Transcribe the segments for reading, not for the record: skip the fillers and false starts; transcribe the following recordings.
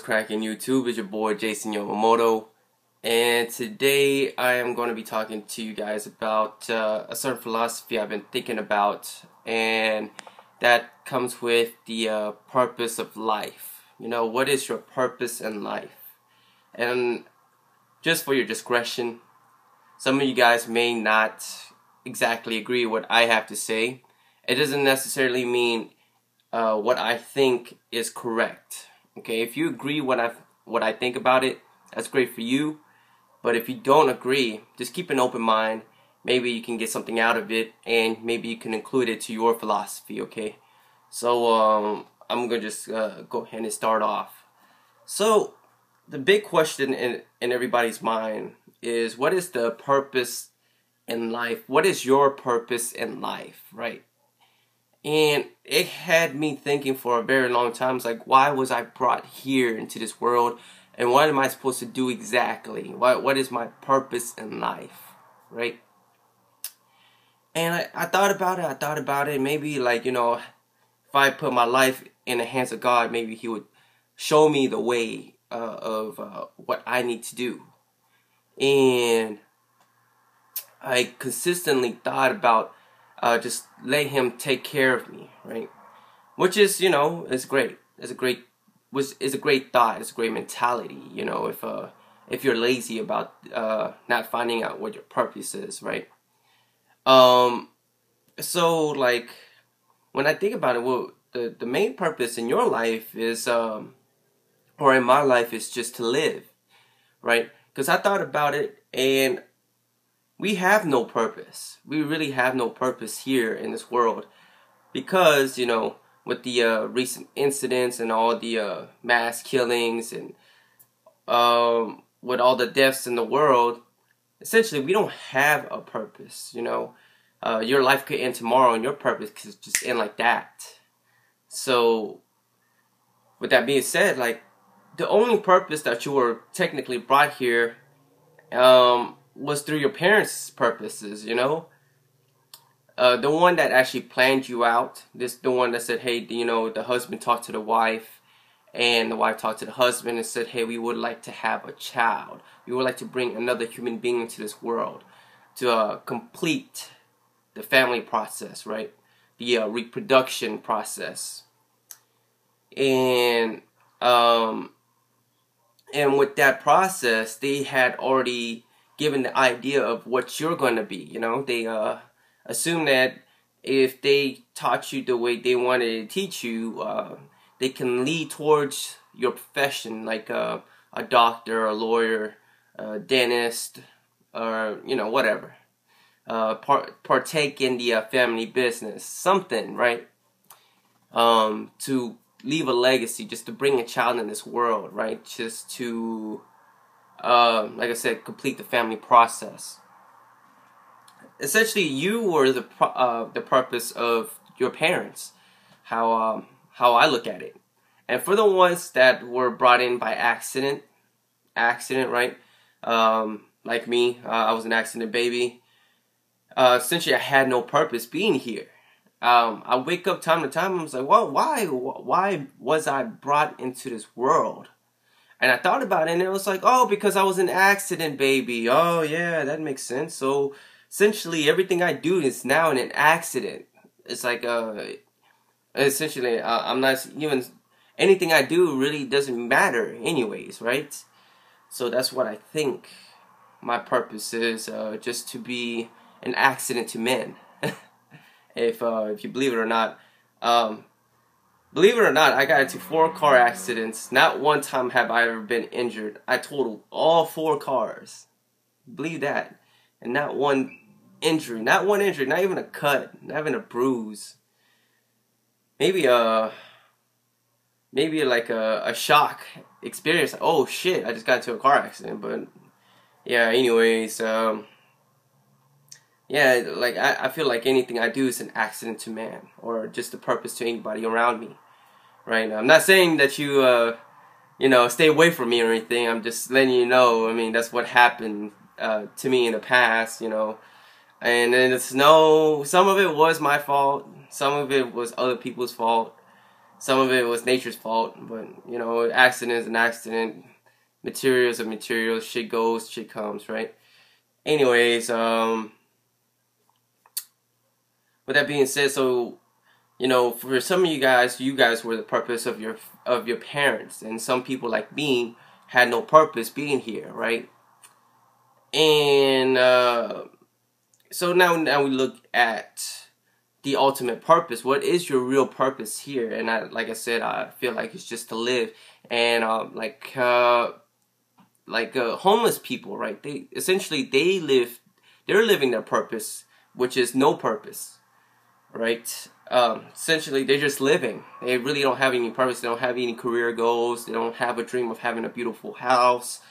cracking YouTube? It's your boy Jason Yamamoto, and today I am going to be talking to you guys about a certain philosophy I've been thinking about, and that comes with the purpose of life. You know, what is your purpose in life? And just for your discretion, some of you guys may not exactly agree with what I have to say. It doesn't necessarily mean what I think is correct. Okay, if you agree what I think about it, that's great for you. But if you don't agree, just keep an open mind. Maybe you can get something out of it, and maybe you can include it to your philosophy. Okay, so I'm gonna just go ahead and start off. So the big question in everybody's mind is, what is the purpose in life? What is your purpose in life, right? And it had me thinking for a very long time. It's like, why was I brought here into this world? And what am I supposed to do exactly? What is my purpose in life, right? And I thought about it. Maybe, like, you know, if I put my life in the hands of God, maybe He would show me the way of what I need to do. And I consistently thought about just let Him take care of me, right? Which is, you know, it's great. It's a great thought. It's a great mentality. You know, if you're lazy about not finding out what your purpose is, right? So, like, when I think about it, well, the main purpose in your life is, or in my life, is just to live, right? Because I thought about it, and we have no purpose. We really have no purpose here in this world, because, you know, with the recent incidents and all the mass killings and with all the deaths in the world, essentially we don't have a purpose. You know, your life could end tomorrow, and your purpose could just end like that. So, with that being said, like, the only purpose that you were technically brought here was through your parents' purposes, you know? The one that actually planned you out, the one that said, hey, you know, the husband talked to the wife, and the wife talked to the husband and said, hey, we would like to have a child. We would like to bring another human being into this world to complete the family process, right? The reproduction process. And with that process, they had already given the idea of what you're going to be. You know, they assume that if they taught you the way they wanted to teach you, they can lead towards your profession, like a doctor, a lawyer, a dentist, or, you know, whatever. Partake in the family business, something, right? To leave a legacy, just to bring a child in this world, right? Just to, like I said, complete the family process. Essentially, you were the purpose of your parents. How I look at it. And for the ones that were brought in by accident, right? Like me, I was an accident baby. Essentially, I had no purpose being here. I wake up time to time, and I was like, well, why was I brought into this world? And I thought about it, and it was like, oh, because I was an accident baby. Oh, yeah, that makes sense. So, essentially, everything I do is now in an accident. It's like, essentially, I'm not even, anything I do really doesn't matter anyways, right? So that's what I think my purpose is, just to be an accident to men. If you believe it or not. Believe it or not, I got into 4 car accidents. Not one time have I ever been injured. I totaled all 4 cars. Believe that. And not one injury. Not one injury. Not even a cut. Not even a bruise. Maybe like a shock experience. Oh shit, I just got into a car accident. But yeah, anyways, yeah, like, I feel like anything I do is an accident to man, or just a purpose to anybody around me, right? I'm not saying that you, you know, stay away from me or anything. I'm just letting you know, I mean, that's what happened to me in the past, you know. And then some of it was my fault, some of it was other people's fault. Some of it was nature's fault, but you know, accident is an accident. Materials are materials. Shit goes, shit comes, right? Anyways, with that being said, so you know, for some of you guys were the purpose of your parents, and some people like me had no purpose being here, right? And so now we look at the ultimate purpose. What is your real purpose here? And like I said, I feel like it's just to live. And homeless people, right? They're living their purpose, which is no purpose, right? Essentially, they're just living. They really don't have any purpose. They don't have any career goals. They don't have a dream of having a beautiful house.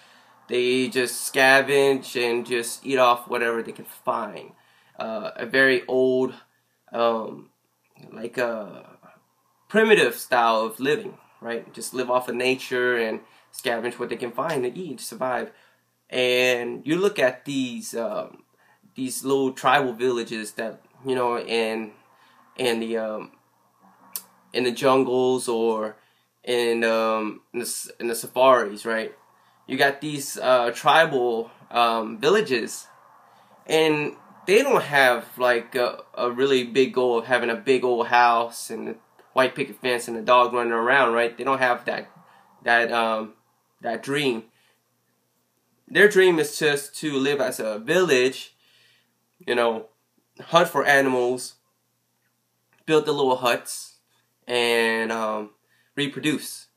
They just scavenge and just eat off whatever they can find. A very old, primitive style of living, right? Just live off of nature and scavenge what they can find to eat, to survive. And you look at these little tribal villages that, you know, in the jungles or in the safaris, right? You got these tribal villages, and they don't have like a really big goal of having a big old house and a white picket fence and a dog running around, right? They don't have that dream. Their dream is just to live as a village, you know, hunt for animals, build the little huts, and reproduce.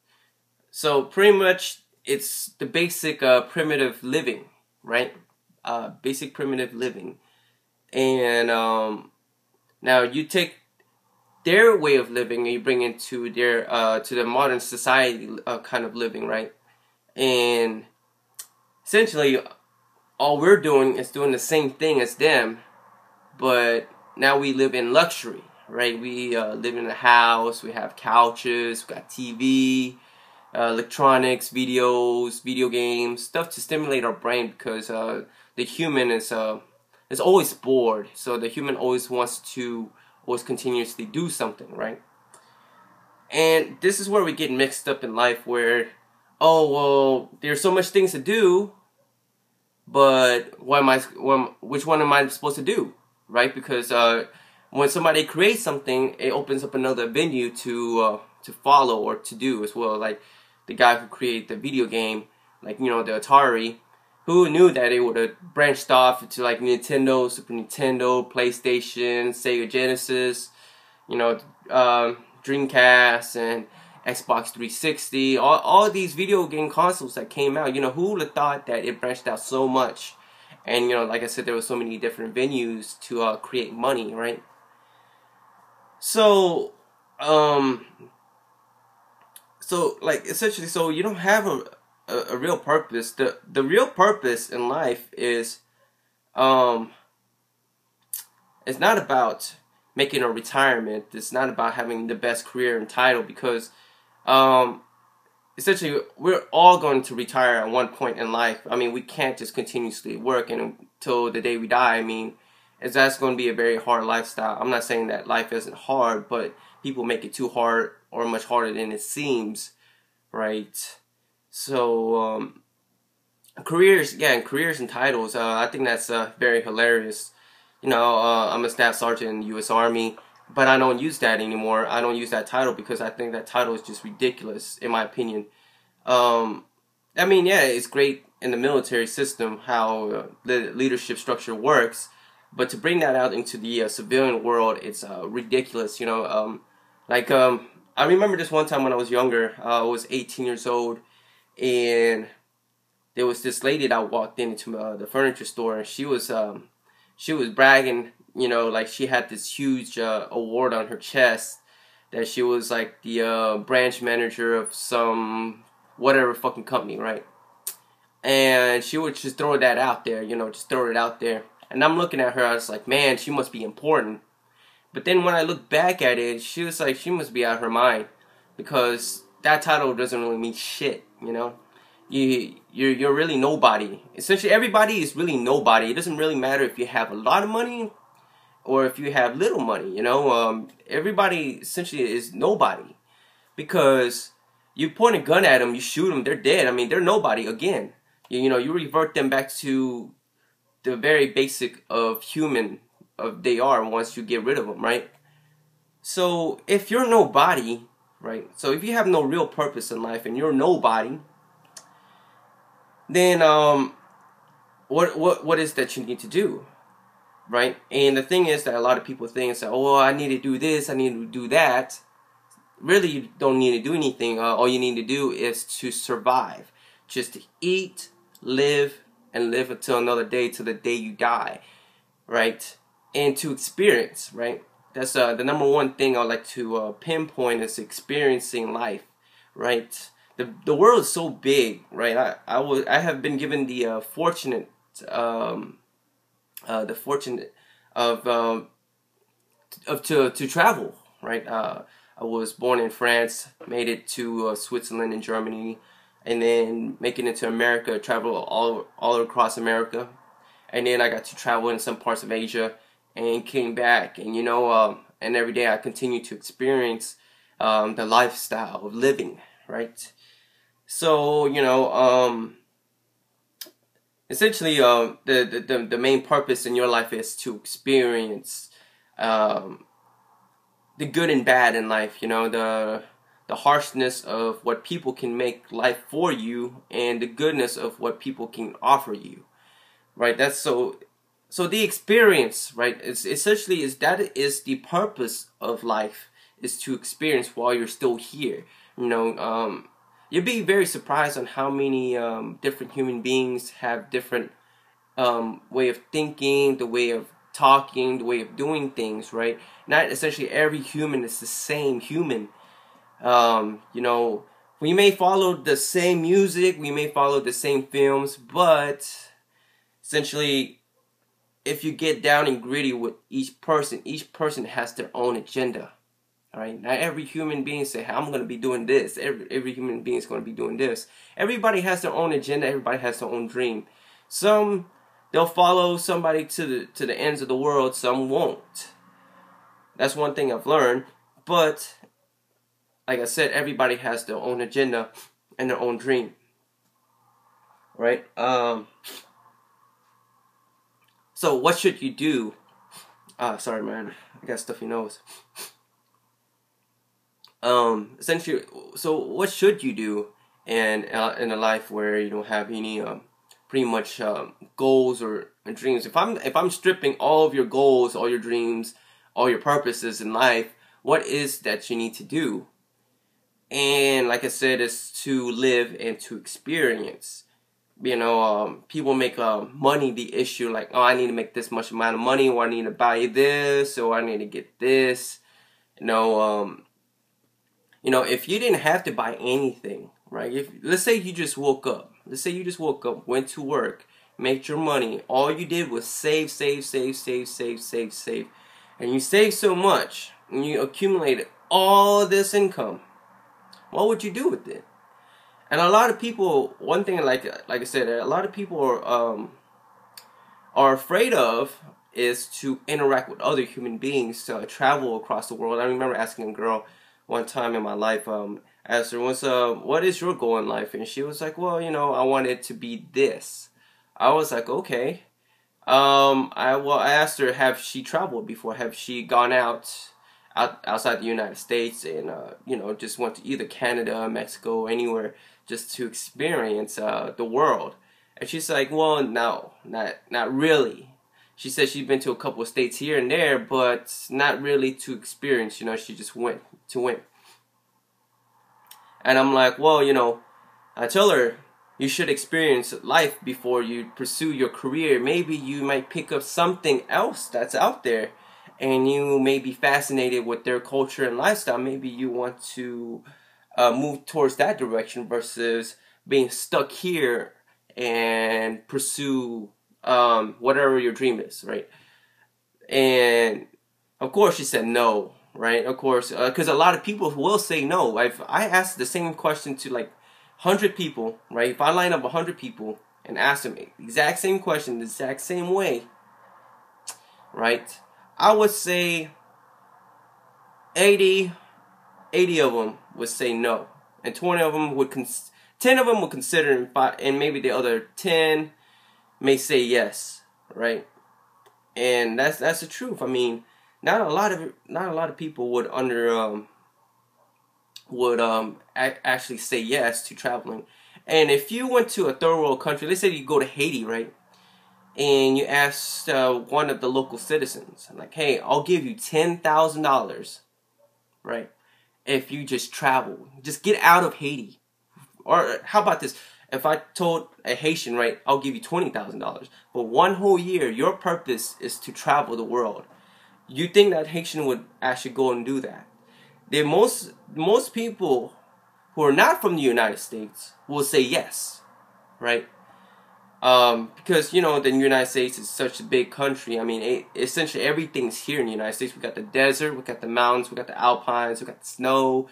So pretty much it's the basic primitive living, right? Basic primitive living. And now you take their way of living and you bring it to their to the modern society kind of living, right? And essentially all we're doing is doing the same thing as them, but now we live in luxury, right? We live in a house, we have couches, we got TV, electronics, videos, video games, stuff to stimulate our brain, because the human is always bored. So the human always wants to continuously do something, right? And this is where we get mixed up in life, where, oh well, there's so much things to do, but which one am I supposed to do, right? Because when somebody creates something, it opens up another venue to follow or to do as well. Like the guy who created the video game, like, you know, the Atari, who knew that it would have branched off into like Nintendo, Super Nintendo, PlayStation, Sega Genesis, you know, Dreamcast and Xbox 360, all these video game consoles that came out. You know, who would have thought that it branched out so much? And, you know, like I said, there were so many different venues to create money, right? So, like, essentially, so you don't have a real purpose. The real purpose in life is, it's not about making a retirement. It's not about having the best career and title, because, essentially, we're all going to retire at one point in life. I mean, we can't just continuously work until the day we die. I mean, that's going to be a very hard lifestyle. I'm not saying that life isn't hard, but people make it too hard or much harder than it seems, right? So, careers and titles, I think that's very hilarious. You know, I'm a staff sergeant in the U.S. Army, but I don't use that anymore. I don't use that title because I think that title is just ridiculous, in my opinion. I mean, yeah, it's great in the military system how the leadership structure works, but to bring that out into the civilian world, it's ridiculous. You know, I remember this one time when I was younger. I was 18 years old, and there was this lady that walked into the furniture store, and she was bragging. You know, like she had this huge award on her chest that she was like the branch manager of some whatever fucking company, right? And she would just throw that out there, you know, just throw it out there. And I'm looking at her, I was like, man, she must be important. But then when I look back at it, she was like, she must be out of her mind, because that title doesn't really mean shit, you know? You're really nobody. Essentially, everybody is really nobody. It doesn't really matter if you have a lot of money or if you have little money, you know? Everybody essentially is nobody. because you point a gun at them, you shoot them, they're dead. I mean, they're nobody again. You know, you revert them back to the very basic of human of they are once you get rid of them, right? So if you're nobody, right? So if you have no real purpose in life and you're nobody, then what is that you need to do, right? And the thing is that a lot of people think, say, oh, I need to do this, I need to do that. Really, you don't need to do anything. All you need to do is to survive. Just to eat, live, and live until another day, till the day you die, right? And to experience, right? That's the number one thing I like to pinpoint is experiencing life, right? The world is so big, right? I have been given the fortunate to travel, right? I was born in France, made it to Switzerland and Germany, and then making it to America, travel all across America, and then I got to travel in some parts of Asia, and came back, and you know, and every day I continue to experience the lifestyle of living, right? So you know, essentially, the main purpose in your life is to experience the good and bad in life, you know, the harshness of what people can make life for you, and the goodness of what people can offer you, right? That's so the experience, right? It's essentially that is the purpose of life, is to experience while you're still here. You know, you'll be very surprised on how many different human beings have different way of thinking, the way of talking, the way of doing things, right? Not essentially every human is the same human. You know, we may follow the same music, we may follow the same films, but essentially, if you get down and gritty with each person has their own agenda. Alright, not every human being say, hey, I'm going to be doing this. Every human being is going to be doing this. Everybody has their own agenda. Everybody has their own dream. Some, they'll follow somebody to the ends of the world. Some won't. That's one thing I've learned. But, like I said, everybody has their own agenda and their own dream. Right? So, what should you do? Sorry, man. I got stuffy nose. Essentially, so what should you do in a life where you don't have any pretty much goals or dreams? If I'm stripping all of your goals, all your dreams, all your purposes in life, what is that you need to do? And like I said, it's to live and to experience. You know, people make money the issue. Like, oh, I need to make this much amount of money, or I need to buy this, or I need to get this. You know, if you didn't have to buy anything, right? Let's say you just woke up. Went to work, made your money. All you did was save. And you saved so much, and you accumulated all this income. What would you do with it? And a lot of people, one thing, like I said, a lot of people are afraid of is to interact with other human beings, to travel across the world. I remember asking a girl one time in my life, asked her, what is your goal in life? And she was like, well, you know, I want it to be this. I was like, okay. I asked her, have she traveled before? Have she gone outside the United States and, you know, just went to either Canada, Mexico, anywhere, just to experience the world? And she's like, well, no, not really. She said she'd been to a couple of states here and there, but not really to experience, you know, she just went to win. And I'm like, well, you know, I tell her, you should experience life before you pursue your career. Maybe you might pick up something else that's out there, and you may be fascinated with their culture and lifestyle. Maybe you want to move towards that direction versus being stuck here and pursue whatever your dream is, right? And of course she said no, right? Of course, because a lot of people will say no. I asked the same question to like 100 people, right? If I line up 100 people and ask them the exact same question, the exact same way, right? I would say 80 80 of them would say no, and 20 of them would 10 of them would consider, and maybe the other 10 may say yes, right? And that's the truth. I mean, not a lot of people would actually say yes to traveling. And if you went to a third world country, let's say you go to Haiti, right? And you asked one of the local citizens, like, hey, I'll give you $10,000, right? If you just travel, just get out of Haiti. Or how about this? If I told a Haitian, right, I'll give you $20,000. But one whole year, your purpose is to travel the world. You think that Haitian would actually go and do that? Most people who are not from the United States will say yes, right? Because, you know, the United States is such a big country. I mean, essentially everything's here in the United States. We got the desert, we got the mountains, we got the alpines, we got the snow,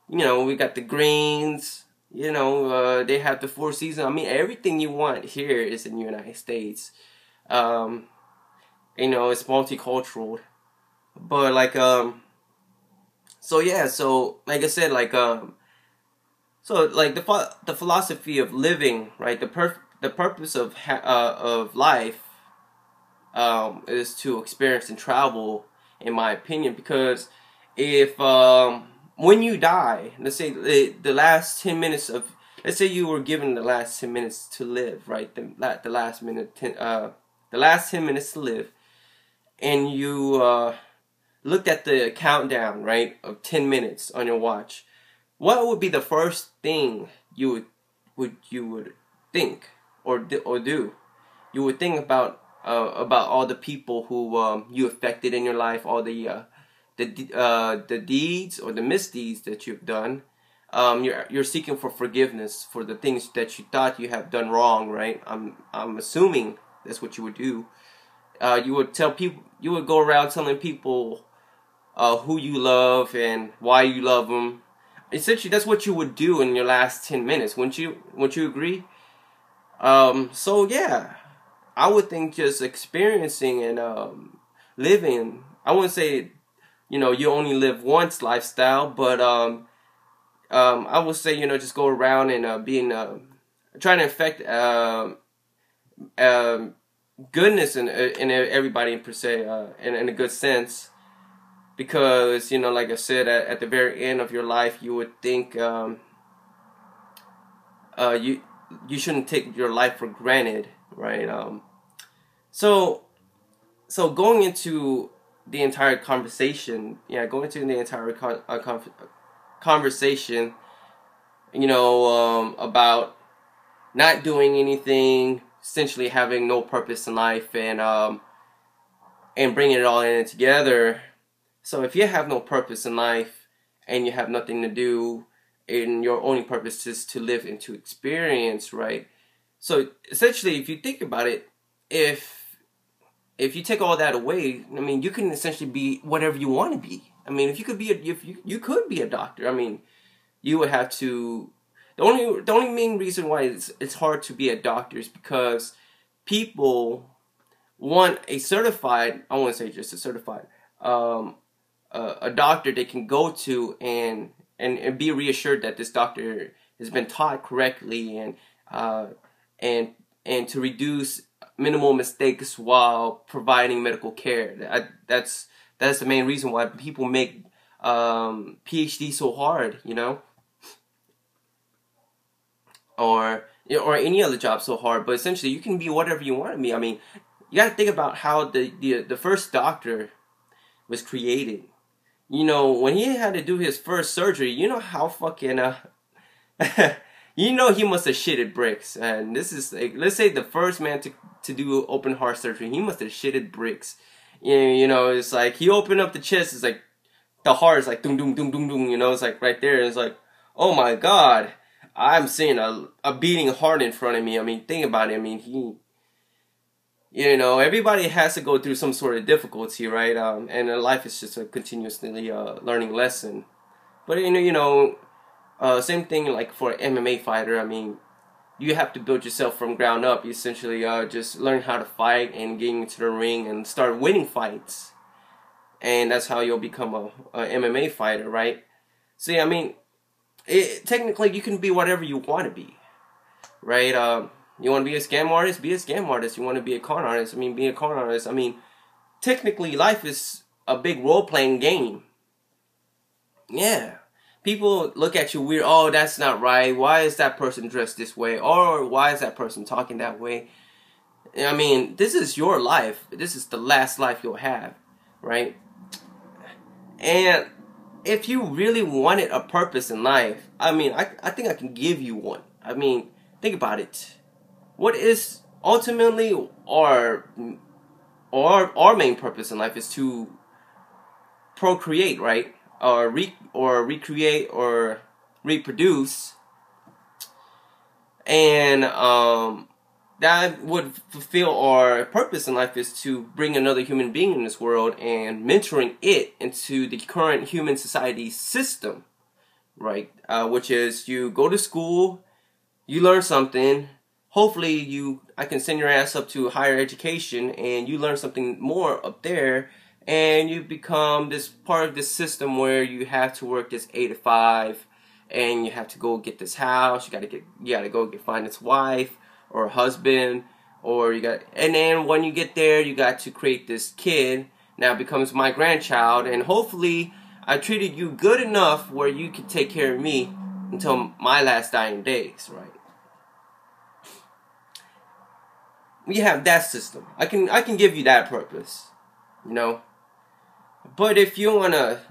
you know, we got the greens, you know, they have the four seasons. I mean, everything you want here is in the United States. You know, it's multicultural. But, like, so yeah, so, like I said, like, so, like, the philosophy of living, right, the purpose of life is to experience and travel, in my opinion. Because if when you die, let's say the last 10 minutes of, let's say you were given the last 10 minutes to live, right? The last 10 minutes to live, and you looked at the countdown, right, of 10 minutes on your watch. What would be the first thing you would think or do? You would think about all the people who you affected in your life, all the deeds or the misdeeds that you've done. You're seeking for forgiveness for the things that you thought you have done wrong, right? I'm assuming that's what you would do. You would tell people. You would go around telling people who you love and why you love them. Essentially, that's what you would do in your last 10 minutes. Wouldn't you agree? So yeah, I would think just experiencing and living. I wouldn't say, you know, you only live once lifestyle, but I would say, you know, just go around and being trying to affect goodness in everybody per se, in a good sense. Because, you know, like I said, at the very end of your life, you would think you shouldn't take your life for granted, right? So going into the entire conversation, conversation, you know, about not doing anything, essentially having no purpose in life, and bringing it all in together. So if you have no purpose in life and you have nothing to do, and your only purpose is to live and to experience, right? So essentially, if you think about it, if you take all that away, I mean, you can essentially be whatever you want to be. I mean, if you could be a doctor, I mean, you would have to. The only main reason why it's hard to be a doctor is because people want a certified. I won't say just a certified. A doctor they can go to and be reassured that this doctor has been taught correctly and to reduce minimal mistakes while providing medical care. That's the main reason why people make PhD so hard, you know, or any other job so hard. But essentially, you can be whatever you want to be. I mean, you got to think about how the first doctor was created. You know, when he had to do his first surgery, you know how fucking you know he must have shitted bricks. And this is like, let's say the first man to do open heart surgery, he must have shitted bricks. You know, it's like he opened up the chest, it's like the heart is like doom doom doom doom doom. You know, it's like right there. It's like, oh my god, I'm seeing a beating heart in front of me. I mean, think about it. I mean, you know, everybody has to go through some sort of difficulty, right? And life is just a continuously learning lesson. But you know, same thing like for an MMA fighter. I mean, you have to build yourself from ground up. You essentially just learn how to fight and getting into the ring and start winning fights, and that's how you'll become a MMA fighter, right? See, I mean, technically you can be whatever you want to be, right? You want to be a scam artist, be a scam artist. You want to be a con artist, I mean, be a con artist. I mean, technically life is a big role-playing game. Yeah. People look at you weird. Oh, that's not right. Why is that person dressed this way? Or why is that person talking that way? I mean, this is your life. This is the last life you'll have, right? And if you really wanted a purpose in life, I mean, I think I can give you one. I mean, think about it. What is ultimately our main purpose in life is to procreate, right? Or recreate or reproduce, and that would fulfill our purpose in life is to bring another human being in this world and mentoring it into the current human society system, right? Which is you go to school, you learn something. Hopefully I can send your ass up to higher education and you learn something more up there, and you become this part of this system where you have to work this 8 to 5, and you have to go get this house. You gotta go find this wife or husband, and then when you get there, you got to create this kid. Now it becomes my grandchild, and hopefully I treated you good enough where you could take care of me until my last dying days, right? We have that system. I can give you that purpose, you know. But if you wanna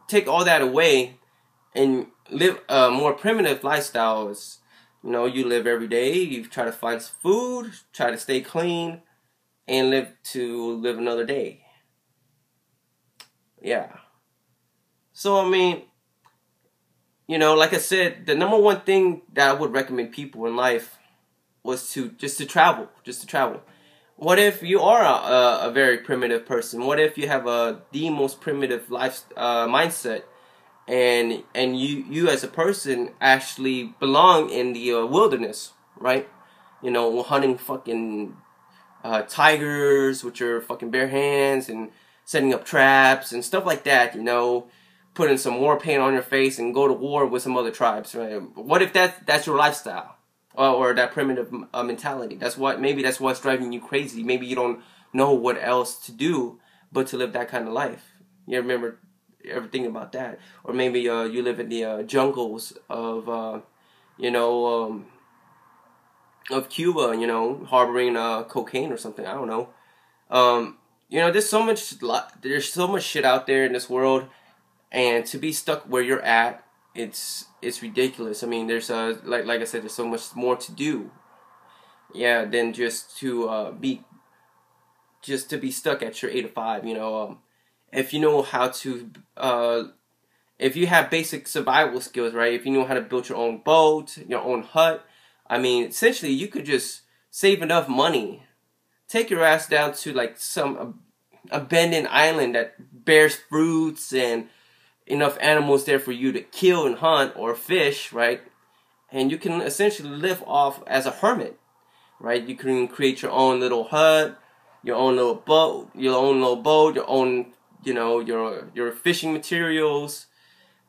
take all that away and live a more primitive lifestyle, you know, you live every day, you try to find some food, try to stay clean, and live another day. Yeah. So I mean, you know, like I said, the number one thing that I would recommend people in life was to travel. What if you are a very primitive person? What if you have the most primitive life mindset, and you as a person actually belong in the wilderness, right? You know, hunting fucking tigers with your fucking bare hands and setting up traps and stuff like that. You know, putting some war paint on your face and go to war with some other tribes, right? What if that's your lifestyle? Or that primitive mentality. Maybe that's what's driving you crazy. Maybe you don't know what else to do but to live that kind of life. You ever think about that? Or maybe you live in the jungles of of Cuba, you know, harboring cocaine or something. I don't know. You know, there's so much shit out there in this world, and to be stuck where you're at, it's ridiculous. I mean, there's like I said, there's so much more to do, yeah, than just to be stuck at your 8 to 5. You know, if you know how to, if you have basic survival skills, right? If you know how to build your own boat, your own hut, I mean, essentially, you could just save enough money, take your ass down to like some abandoned island that bears fruits and enough animals there for you to kill and hunt or fish, right? And you can essentially live off as a hermit, right? You can create your own little hut, your own little boat, your own, you know, your fishing materials,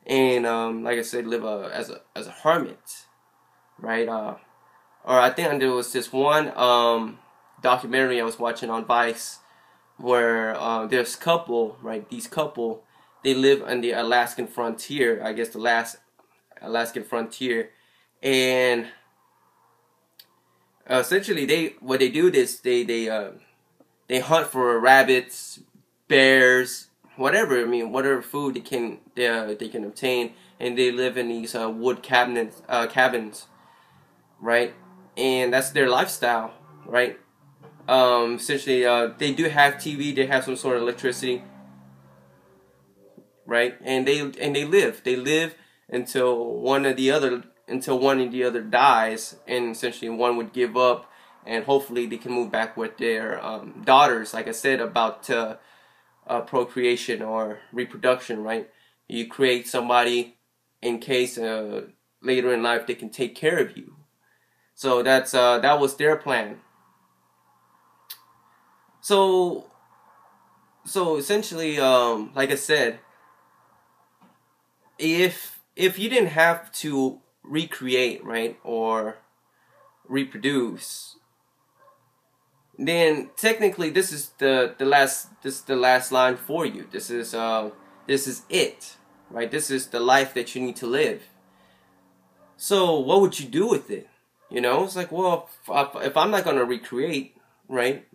and like I said, live as a hermit, right? Or I think there was this one documentary I was watching on Vice where there's a couple, right? These couple, they live on the Alaskan frontier, I guess the last Alaskan frontier, and essentially they hunt for rabbits, bears, whatever. I mean, whatever food they can obtain, and they live in these wood cabins, right? And that's their lifestyle, right? Essentially, they do have TV, they have some sort of electricity, right? And they live until one or the other dies, and essentially one would give up, and hopefully they can move back with their daughters. Like I said about procreation or reproduction, right? You create somebody in case later in life they can take care of you. So that was their plan. So essentially, like I said, if you didn't have to recreate, right, or reproduce, then technically this is the last line for you. This is it, right? This is the life that you need to live. So what would you do with it? You know, it's like, well, if I'm not gonna recreate, right,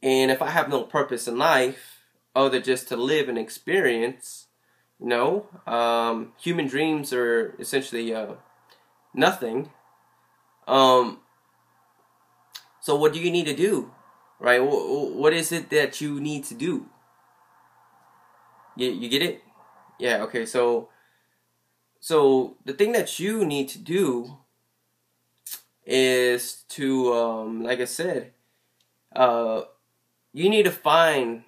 and if I have no purpose in life other just to live and experience, you know, human dreams are essentially nothing. So what do you need to do, right? What is it that you need to do? You get it? Yeah. Okay. So the thing that you need to do is to, like I said, you need to find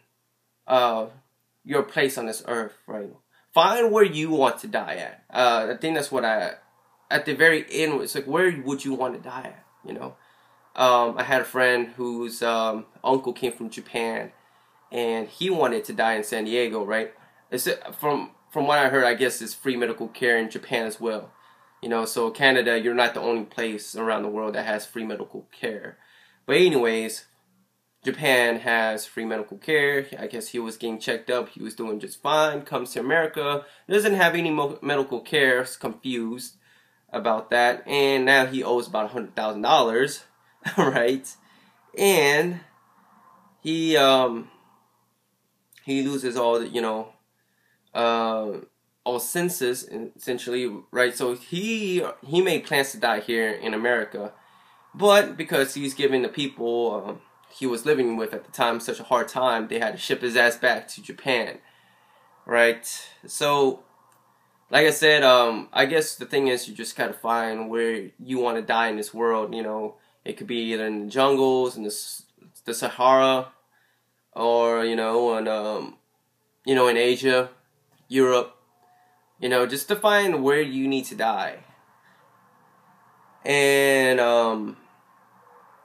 your place on this earth, right? Find where you want to die at. I think that's what at the very end, it's like, where would you want to die at, you know? I had a friend whose uncle came from Japan, and he wanted to die in San Diego, right? It's, from what I heard, I guess it's free medical care in Japan as well. You know, so Canada, you're not the only place around the world that has free medical care. But anyways, Japan has free medical care. I guess he was getting checked up. He was doing just fine. Comes to America, doesn't have any medical care. Is confused about that, and now he owes about $100,000, right? And he loses all the, you know, all senses essentially, right? So he made plans to die here in America, but because he's giving the people he was living with at the time such a hard time, they had to ship his ass back to Japan, right? So, like I said, I guess the thing is, you just gotta find where you want to die in this world. You know, it could be either in the jungles, in the Sahara, or you know, in Asia, Europe. You know, just to find where you need to die, and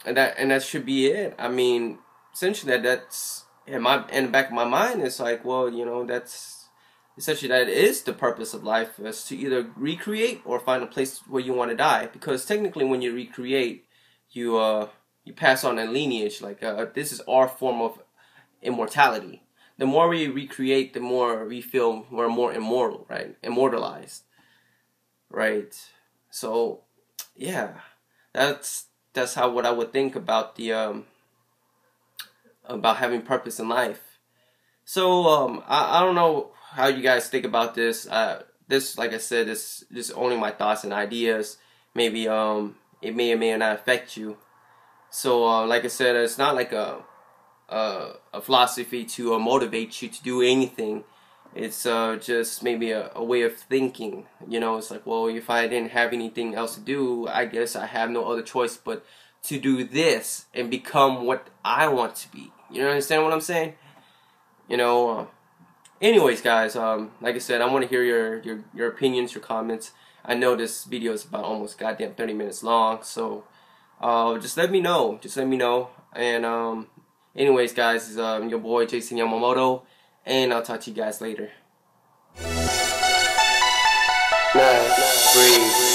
that should be it. I mean, essentially that's in the back of my mind. It's like, well, you know, that's essentially that is the purpose of life, is to either recreate or find a place where you want to die. Because technically, when you recreate, you pass on a lineage. Like this is our form of immortality. The more we recreate, the more we feel we're more immortal, right? Immortalized, right? So, yeah, that's what I would think about the about having purpose in life. So, I don't know how you guys think about this. This, like I said, this is only my thoughts and ideas. Maybe it may or may not affect you. So, like I said, it's not like a philosophy to motivate you to do anything. It's just maybe a way of thinking. You know, it's like, well, if I didn't have anything else to do, I guess I have no other choice but to do this and become what I want to be. You understand what I'm saying? You know. Anyways, guys, like I said, I want to hear your opinions, your comments. I know this video is about almost goddamn 30 minutes long, so just let me know. Just let me know. And anyways, guys, it's your boy Jason Yamamoto, and I'll talk to you guys later. Breathe.